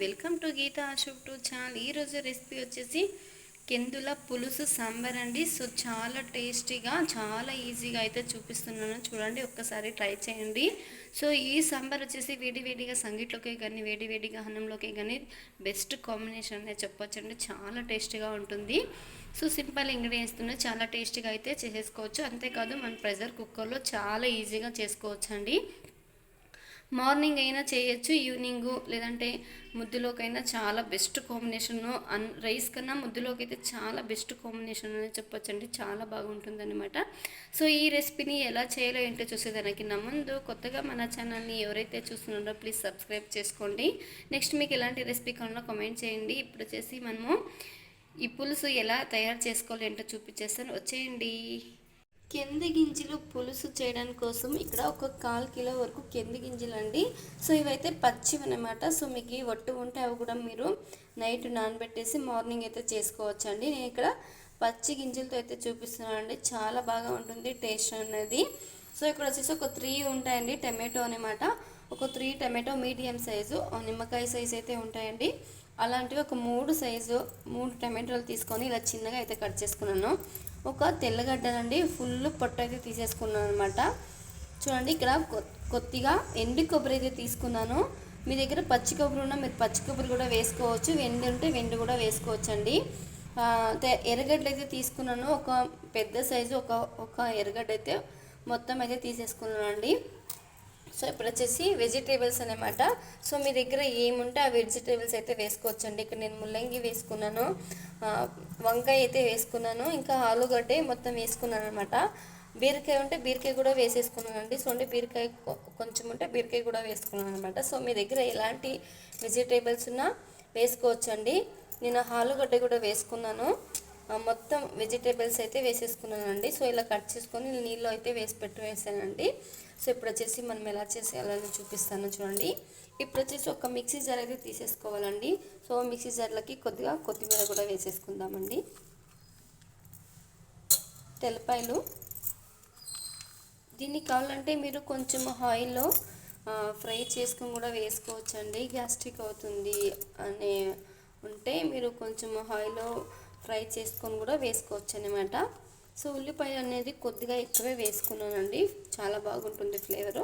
Welcome to Geetha Ashok to channel. ఈరోజు recipe వచ్చేసి కెందుల పులుసు సాంబార్ అండి. సో చాలా టేస్టీగా చాలా ఈజీగా అయితే చూపిస్తున్నాను, చూడండి ఒక్కసారి ట్రై చేయండి. సో ఈ సాంబార్ వచ్చేసి వేడివేడిగా సంగీట్లోకి కానీ వేడివేడిగా అన్నంలోకి కానీ బెస్ట్ కాంబినేషన్ అనేది చెప్పొచ్చండి. చాలా టేస్టీగా ఉంటుంది. సో సింపుల్ ఇంగ్రీడియంట్స్తో చాలా టేస్టీగా అయితే చేసేసుకోవచ్చు. అంతేకాదు మన ప్రెషర్ కుక్కర్లో చాలా ఈజీగా చేసుకోవచ్చు అండి. మార్నింగ్ అయినా చేయొచ్చు, ఈవినింగ్ లేదంటే ముద్దులోకైనా చాలా బెస్ట్ కాంబినేషన్. రైస్ కన్నా ముద్దులోకి అయితే చాలా బెస్ట్ కాంబినేషన్ అని చెప్పొచ్చండి. చాలా బాగుంటుంది అనమాట. సో ఈ రెసిపీని ఎలా చేయాలో ఏంటో చూసేదానికి నా ముందు కొత్తగా మన ఛానల్ని ఎవరైతే చూస్తున్నారో ప్లీజ్ సబ్స్క్రైబ్ చేసుకోండి. నెక్స్ట్ మీకు ఎలాంటి రెసిపీ కావాలో కామెంట్ చేయండి. ఇప్పుడు వచ్చేసి మనము ఈ పులుసు ఎలా తయారు చేసుకోవాలి ఏంటో చూపించేస్తాను, వచ్చేయండి. కెంది గింజలు పులుసు చేయడానికి కోసం ఇక్కడ ఒక 1/4 కిలో వరకు కెంది గింజలు అండి. సో ఇవైతే పచ్చివి అనమాట. సో మీకు ఒట్టు ఉంటే అవి కూడా మీరు నైట్ నానబెట్టేసి మార్నింగ్ అయితే చేసుకోవచ్చు అండి. నేను ఇక్కడ పచ్చి గింజలతో అయితే చూపిస్తున్నాను అండి. చాలా బాగా ఉంటుంది టేస్ట్ అనేది. సో ఇక్కడ వచ్చేసి ఒక 3 ఉంటాయండి టమాటో అనమాట. ఒక 3 టమాటో మీడియం సైజు, నిమ్మకాయ సైజు అయితే ఉంటాయండి. అలాంటివి ఒక 3 టమాటోలు తీసుకొని ఇలా చిన్నగా అయితే కట్ చేసుకున్నాను. ఒక తెల్లగడ్డలండి ఫుల్ పొట్టు అయితే తీసేసుకున్నాను అనమాట. చూడండి ఇక్కడ కొద్దిగా ఎండు కొబ్బరి అయితే తీసుకున్నాను. మీ దగ్గర పచ్చి కొబ్బరి ఉన్నా మీరు పచ్చి కొబ్బరి కూడా వేసుకోవచ్చు, వెండి ఉంటే వెండి కూడా వేసుకోవచ్చు అండి. ఎర్రగడ్డలు అయితే తీసుకున్నాను. ఒక పెద్ద సైజు ఒక ఎర్రగడ్డ అయితే మొత్తం అయితే తీసేసుకున్నాను అండి. సో ఇప్పుడు వచ్చేసి వెజిటేబుల్స్ అనమాట. సో మీ దగ్గర ఏముంటే ఆ వెజిటేబుల్స్ అయితే వేసుకోవచ్చండి. ఇక్కడ నేను ముల్లంగి వేసుకున్నాను, వంకాయ అయితే వేసుకున్నాను, ఇంకా ఆలుగడ్డ మొత్తం వేసుకున్నాను అనమాట. బీరకాయ ఉంటే బీరకాయ కూడా వేసేసుకున్నానండి. సో అంటే బీరకాయ కొంచెం ఉంటే బీరకాయ కూడా వేసుకున్నాను అనమాట. సో మీ దగ్గర ఎలాంటి వెజిటేబుల్స్ ఉన్నా వేసుకోవచ్చండి. నేను ఆలుగడ్డ కూడా వేసుకున్నాను. మొత్తం వెజిటేబుల్స్ అయితే వేసేసుకున్నానండి. సో ఇలా కట్ చేసుకొని నీళ్ళు అయితే వేసానండి. సో ఇప్పుడు వచ్చేసి మనం ఎలా చేసేయాలని చూపిస్తాను చూడండి. ఇప్పుడు వచ్చేసి ఒక మిక్సీ జార్ అయితే తీసేసుకోవాలండి. సో మిక్సీ జార్లకి కొద్దిగా కొత్తిమీర కూడా వేసేసుకుందామండి. తెల్లపాయలు, దీన్ని కావాలంటే మీరు కొంచెం ఆయిల్లో ఫ్రై చేసుకొని కూడా వేసుకోవచ్చండి. గ్యాస్ట్రిక్ అవుతుంది అనే ఉంటే మీరు కొంచెం ఆయిల్లో ఫ్రై చేసుకొని కూడా వేసుకోవచ్చు అనమాట. సో ఉల్లిపాయ అనేది కొద్దిగా ఎక్కువే వేసుకున్నానండి, చాలా బాగుంటుంది ఫ్లేవరు.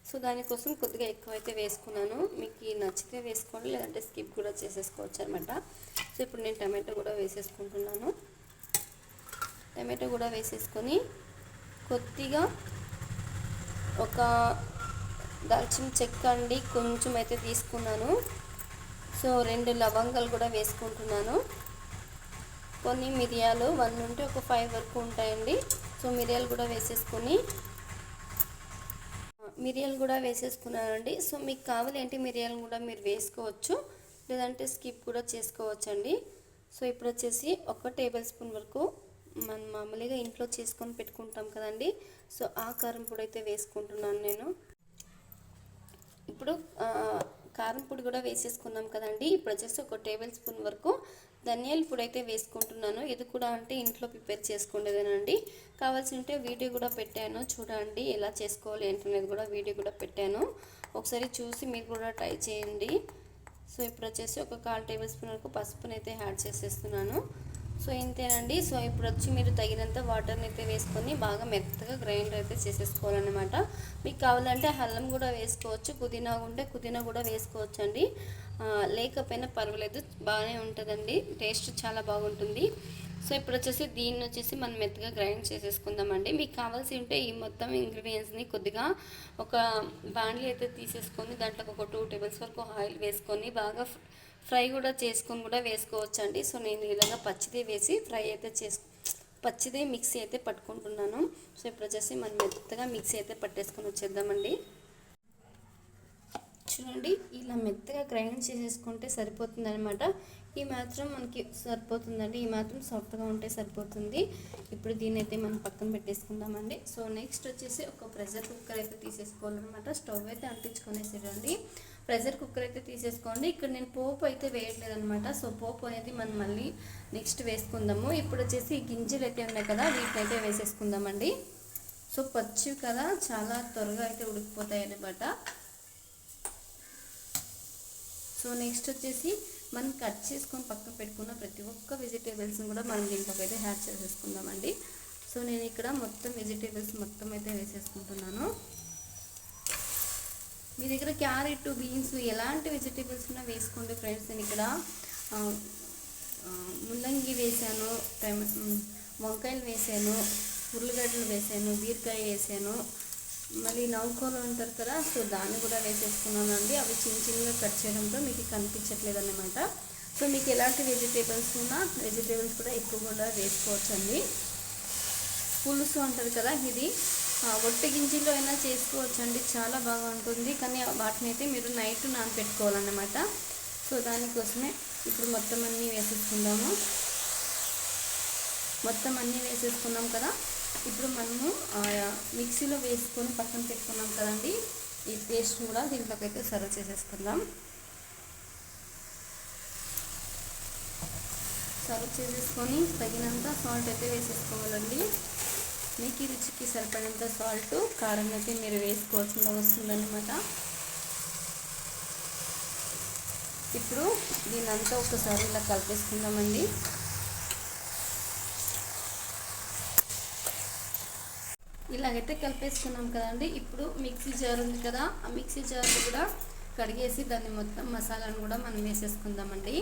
సో దానికోసం కొద్దిగా ఎక్కువైతే వేసుకున్నాను. మీకు నచ్చితే వేసుకోండి, లేదంటే స్కిప్ కూడా చేసేసుకోవచ్చు అనమాట. సో ఇప్పుడు నేను టమాటో కూడా వేసేసుకుంటున్నాను. టమాటో కూడా వేసేసుకొని కొద్దిగా ఒక దాల్చిన చెక్క అండి కొంచెం అయితే తీసుకున్నాను. సో 2 లవంగాలు కూడా వేసుకుంటున్నాను. కొన్ని మిరియాలు 1 ఉంటే ఒక 5 వరకు ఉంటాయండి. సో మిరియాలు కూడా వేసేసుకున్నానండి. సో మీకు కావాలి అంటే మిరియాలు కూడా మీరు వేసుకోవచ్చు, లేదంటే స్కిప్ కూడా చేసుకోవచ్చు అండి. సో ఇప్పుడు వచ్చేసి 1 టేబుల్ స్పూన్ వరకు మనం మామూలుగా ఇంట్లో చేసుకొని పెట్టుకుంటాం కదండి. సో ఆ కారం పొడి అయితే వేసుకుంటున్నాను నేను. ఇప్పుడు కారం పొడి కూడా వేసేసుకున్నాం కదండి. ఇప్పుడు వచ్చేసి 1 టేబుల్ స్పూన్ వరకు ధనియాల పొడి అయితే వేసుకుంటున్నాను. ఇది కూడా అంటే ఇంట్లో ప్రిపేర్ చేసుకునేదేనండి. కావాల్సి ఉంటే వీడియో కూడా పెట్టాను, చూడండి ఎలా చేసుకోవాలి ఏంటనేది కూడా వీడియో కూడా పెట్టాను. ఒకసారి చూసి మీరు కూడా ట్రై చేయండి. సో ఇప్పుడు వచ్చేసి ఒక 1/4 టేబుల్ స్పూన్ వరకు పసుపుని అయితే యాడ్ చేసేస్తున్నాను. సో ఇంతేనండి. సో ఇప్పుడు వచ్చి మీరు తగినంత వాటర్ని అయితే వేసుకొని బాగా మెత్తగా గ్రైండర్ అయితే చేసేసుకోవాలన్నమాట. మీకు కావాలంటే అల్లం కూడా వేసుకోవచ్చు, పుదీనా ఉంటే పుదీనా కూడా వేసుకోవచ్చు అండి. లేకపోయినా పర్వాలేదు, బాగానే ఉంటుందండి, టేస్ట్ చాలా బాగుంటుంది. సో ఇప్పుడు వచ్చేసి దీన్ని వచ్చేసి మనం మెత్తగా గ్రైండ్ చేసేసుకుందామండి. మీకు కావాల్సి ఉంటే ఈ మొత్తం ఇంగ్రీడియంట్స్ని కొద్దిగా ఒక బాండ్లీ అయితే తీసేసుకొని దాంట్లో ఒక 2 టేబుల్స్ వరకు ఆయిల్ వేసుకొని బాగా ఫ్రై కూడా చేసుకొని కూడా వేసుకోవచ్చు అండి. సో నేను ఇలాగా పచ్చిదే వేసి పచ్చిదే మిక్సీ అయితే పట్టుకుంటున్నాను. సో ఇప్పుడు వచ్చేసి మనం మెత్తగా మిక్సీ అయితే పట్టేసుకొని వచ్చేద్దామండి. చూడండి ఇలా మెత్తగా గ్రైండ్ చేసేసుకుంటే సరిపోతుంది అనమాట. ఈ మాత్రం మనకి సరిపోతుందండి, ఈ మాత్రం సాఫ్ట్గా ఉంటే సరిపోతుంది. ఇప్పుడు దీన్ని అయితే మనం పక్కన పెట్టేసుకుందామండి. సో నెక్స్ట్ వచ్చేసి ఒక ప్రెషర్ కుక్కర్ అయితే తీసేసుకోవాలన్నమాట. స్టవ్ అయితే అంటించుకొనేసేయండి. ప్రెషర్ కుక్కర్ అయితే తీసేసుకోండి. ఇక్కడ నేను పోపు అయితే వేయట్లేదనమాట. సో పోపు అనేది మనం మళ్ళీ నెక్స్ట్ వేసుకుందాము. ఇప్పుడు వచ్చేసి గింజలు అయితే ఉన్నాయి కదా, వీటిని అయితే వేసేసుకుందామండి. సో పచ్చివి కదా, చాలా త్వరగా అయితే ఉడికిపోతాయి అన్నమాట. సో సో నెక్స్ట్ వచ్చేసి మనం కట్ చేసుకొని పక్కన పెట్టుకున్న ప్రతి ఒక్క వెజిటేబుల్స్ని కూడా మనం దీంట్లోకి అయితే యాడ్ చేసేసుకుందామండి. సో నేను ఇక్కడ మొత్తం వెజిటేబుల్స్ మొత్తం అయితే వేసేసుకుంటున్నాను. మీ దగ్గర క్యారెట్, బీన్స్ ఎలాంటి వెజిటేబుల్స్ ఉన్నా వేసుకోండి ఫ్రెండ్స్. నేను ఇక్కడ ముల్లంగి వేసాను, వంకాయలు వేసాను, ఉర్లగడ్డలు వేసాను, బీరకాయ వేసాను, మళ్ళీ నౌకోలు అంటారు కదా, సో దాన్ని కూడా వేసేసుకున్నాను అండి. అవి చిన్న చిన్నగా కట్ చేయడంతో మీకు కనిపించట్లేదు అన్నమాట. సో మీకు ఎలాంటి వెజిటేబుల్స్ ఉన్నా వెజిటేబుల్స్ కూడా ఎక్కువ కూడా వేసుకోవచ్చండి. పులుసు అంటారు కదా, ఇది ఒట్టి గింజల్లో అయినా చేసుకోవచ్చండి, చాలా బాగా ఉంటుంది. కానీ వాటిని అయితే మీరు నైట్ నానబెట్టుకోవాలన్నమాట. సో దానికోసమే ఇప్పుడు మొత్తం అన్నీ వేసేసుకుందాము. మొత్తం అన్నీ వేసేసుకున్నాం కదా. ఇప్పుడు మనము మిక్సీలో వేసుకొని పక్కన పెట్టుకున్నాం కదండి, ఈ పేస్ట్ కూడా దీంట్లోకి అయితే సర్వ్ చేసేసుకుందాం. సర్వ్ చేసేసుకొని తగినంత సాల్ట్ అయితే వేసేసుకోవాలండి. మీకు ఈ రుచికి సరిపడినంత సాల్ట్, కారం అయితే మీరు వేసుకోవాల్సింది వస్తుందన్నమాట. ఇప్పుడు దీనంతా ఒకసారి ఇలా కలిపేసుకుందామండి. ఇలాగైతే కలిపేసుకున్నాం కదండి. ఇప్పుడు మిక్సీ జార్ ఉంది కదా, ఆ మిక్సీ జార్ కూడా కడిగేసి దాన్ని మొత్తం మసాలాను కూడా మనం వేసేసుకుందామండి.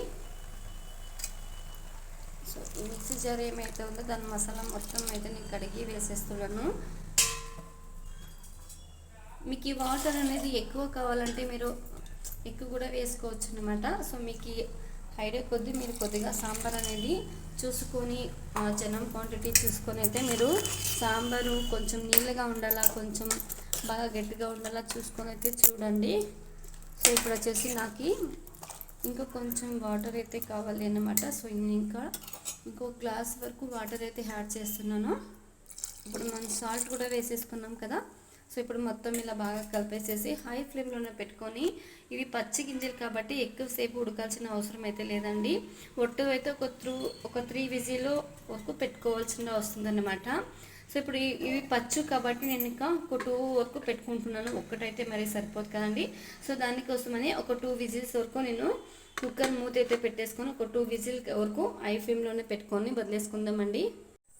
సో మిక్సీ జార్ ఏమైతే ఉందో దాని మసాలా మొత్తం అయితే నేను కడిగి వేసేస్తున్నాను. మీకు ఈ వాటర్ అనేది ఎక్కువ కావాలంటే మీరు ఎక్కువ కూడా వేసుకోవచ్చు అన్నమాట. సో మీకు ఐడియా కొద్దీ మీరు కొద్దిగా సాంబార్ అనేది చూసుకొని జనం క్వాంటిటీ చూసుకొని అయితే మీరు సాంబారు కొంచెం నీళ్ళగా ఉండాలా, కొంచెం బాగా గట్టిగా ఉండాలా చూసుకొని అయితే చూడండి. సో ఇప్పుడు వచ్చేసి నాకు ఇంకా కొంచెం వాటర్ అయితే కావాలి అన్నమాట. సో ఇంకో గ్లాస్ వరకు వాటర్ అయితే యాడ్ చేస్తున్నాను. ఇప్పుడు మనం సాల్ట్ కూడా వేసేసుకున్నాం కదా. సో ఇప్పుడు మొత్తం ఇలా బాగా కలిపేసేసి హై ఫ్లేమ్లోనే పెట్టుకొని, ఇవి పచ్చి గింజలు కాబట్టి ఎక్కువసేపు ఉడకాల్సిన అవసరం అయితే లేదండి. ఒట్టు అయితే ఒక 3 విజిల్ వరకు పెట్టుకోవాల్సిన వస్తుందన్నమాట. సో ఇప్పుడు ఇవి పచ్చు కాబట్టి నేను ఇంకా ఒక 2 వరకు పెట్టుకుంటున్నాను. ఒక్కటైతే మరీ సరిపోదు కదండి. సో దానికోసమని ఒక 2 విజిల్స్ వరకు నేను కుక్కర్ మూత అయితే పెట్టేసుకొని ఒక 2 విజిల్ వరకు హై ఫ్లేమ్లోనే పెట్టుకొని వదిలేసుకుందామండి.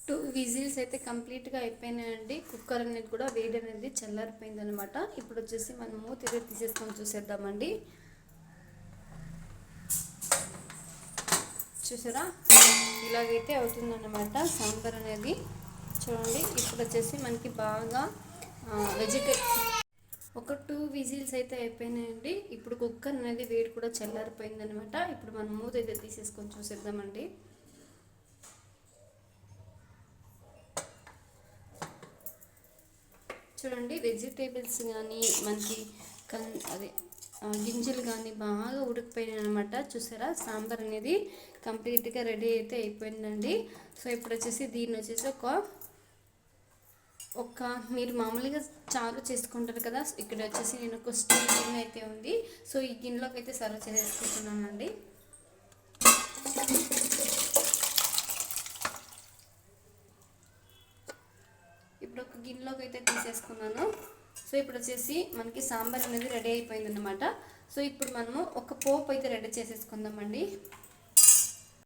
2 విజిల్స్ అయితే కంప్లీట్గా అయిపోయినాయండి. కుక్కర్ అనేది కూడా వేడి అనేది చల్లారిపోయింది అనమాట. ఇప్పుడు వచ్చేసి మనం మూత అయితే తీసేసుకొని చూసేద్దామండి. చూసారా, ఇలాగైతే అవుతుందన్నమాట సాంబార్ అనేది. చూడండి, ఇప్పుడు వచ్చేసి మనకి బాగా ఒక 2 విజిల్స్ అయితే అయిపోయినాయండి. ఇప్పుడు కుక్కర్ అనేది వేడి కూడా చల్లారిపోయిందనమాట. ఇప్పుడు మనం మూత అయితే తీసేసుకొని చూసేద్దామండి. చూడండి, వెజిటేబుల్స్ కానీ మనకి గింజలు కానీ బాగా ఉడికిపోయినాయి అనమాట. చూసారా, సాంబార్ అనేది కంప్లీట్గా రెడీ అయితే అయిపోయిందండి. సో ఇప్పుడు వచ్చేసి దీన్ని వచ్చేసి ఒక మీరు మామూలుగా చారు చేసుకుంటారు కదా, ఇక్కడ వచ్చేసి నేను ఒక స్టీల్ గిన్నె అయితే ఉంది. సో ఈ గిన్నెలోకి అయితే సర్వ్ చేసేసుకుంటున్నానండి. ఇప్పుడు ఒక గిన్నెలోకి అయితే తీసేసుకున్నాను. సో ఇప్పుడు వచ్చేసి మనకి సాంబార్ అనేది రెడీ అయిపోయింది అనమాట. సో ఇప్పుడు మనము ఒక పోపు అయితే రెడీ చేసేసుకుందామండి.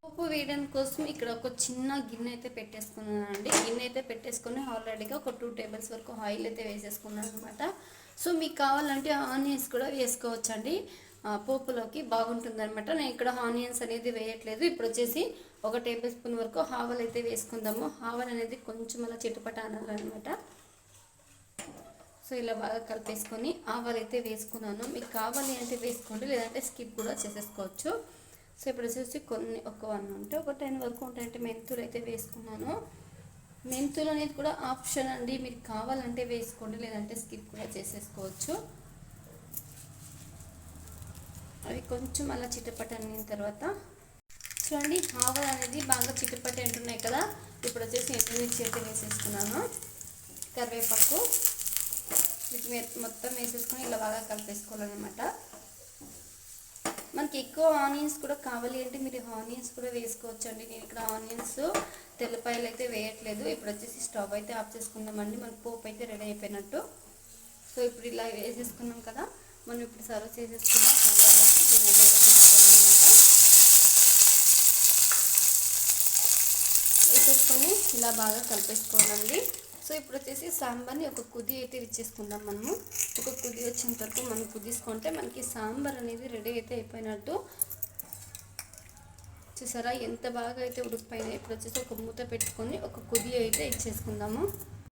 పోపు వేయడానికి కోసం ఇక్కడ ఒక చిన్న గిన్నె అయితే పెట్టేసుకున్నానండి. గిన్నె అయితే పెట్టేసుకొని ఆల్రెడీగా ఒక 2 టేబుల్స్ వరకు ఆయిల్ అయితే వేసేసుకున్నాను అనమాట. సో మీకు కావాలంటే ఆనియన్స్ కూడా వేసుకోవచ్చండి, పోపులోకి బాగుంటుంది అనమాట. నేను ఇక్కడ ఆనియన్స్ అనేది వేయట్లేదు. ఇప్పుడు వచ్చేసి ఒక టేబుల్ స్పూన్ వరకు ఆవాలు అయితే వేసుకుందాము. ఆవాలు అనేది కొంచెం అలా చిటపట అనాలన్నమాట. సో ఇలా బాగా కలిపేసుకొని ఆవాలు అయితే వేసుకున్నాను. మీకు కావాలి అంటే వేసుకోండి, లేదంటే స్కిప్ కూడా చేసేసుకోవచ్చు. సో ఇప్పుడు వచ్చేసి ఒక 1 ఉంటే ఒక 10 వరకు ఉంటాయంటే మెంతులు అయితే వేసుకున్నాను. మెంతులు అనేది కూడా ఆప్షన్ అండి, మీకు కావాలంటే వేసుకోండి, లేదంటే స్కిప్ కూడా చేసేసుకోవచ్చు. అవి కొంచెం అలా చిటపట అనిన తర్వాత చూడండి, ఆవాలు అనేది బాగా చిటపట అంటున్నాయి కదా. ఇప్పుడు వచ్చేసి ఎండుమిర్చి అయితే వేసేసుకున్నాను, కరివేపాకు మొత్తం వేసేసుకొని ఇలా బాగా కలిపేసుకోవాలన్నమాట. మనకి ఎక్కువ ఆనియన్స్ కూడా కావాలి అంటే మీరు ఆనియన్స్ కూడా వేసుకోవచ్చండి. నేను ఇక్కడ ఆనియన్స్ తెల్లపాయలు అయితే వేయట్లేదు. ఇప్పుడు వచ్చేసి స్టవ్ అయితే ఆఫ్ చేసుకుందామండి. మనకి పోపు అయితే రెడీ అయిపోయినట్టు. సో ఇప్పుడు ఇలా వేసేసుకున్నాం కదా, మనం ఇప్పుడు సర్వ్ చేసేసుకున్నాం. వేసుకొని ఇలా బాగా కలిపేసుకోవాలండి. సో ఇప్పుడు వచ్చేసి సాంబార్ని ఒక కుది అయితే ఇచ్చేసుకుందాం మనము. ఒక కుది వచ్చేంత వరకు మనం కుదిసుకుంటే మనకి సాంబార్ అనేది రెడీ అయితే అయిపోయినట్టు. చూసారా ఎంత బాగా అయితే ఉడికిపోయినాయి. ఇప్పుడు వచ్చేసి ఒక మూత పెట్టుకొని ఒక కుది అయితే ఇచ్చేసుకుందాము.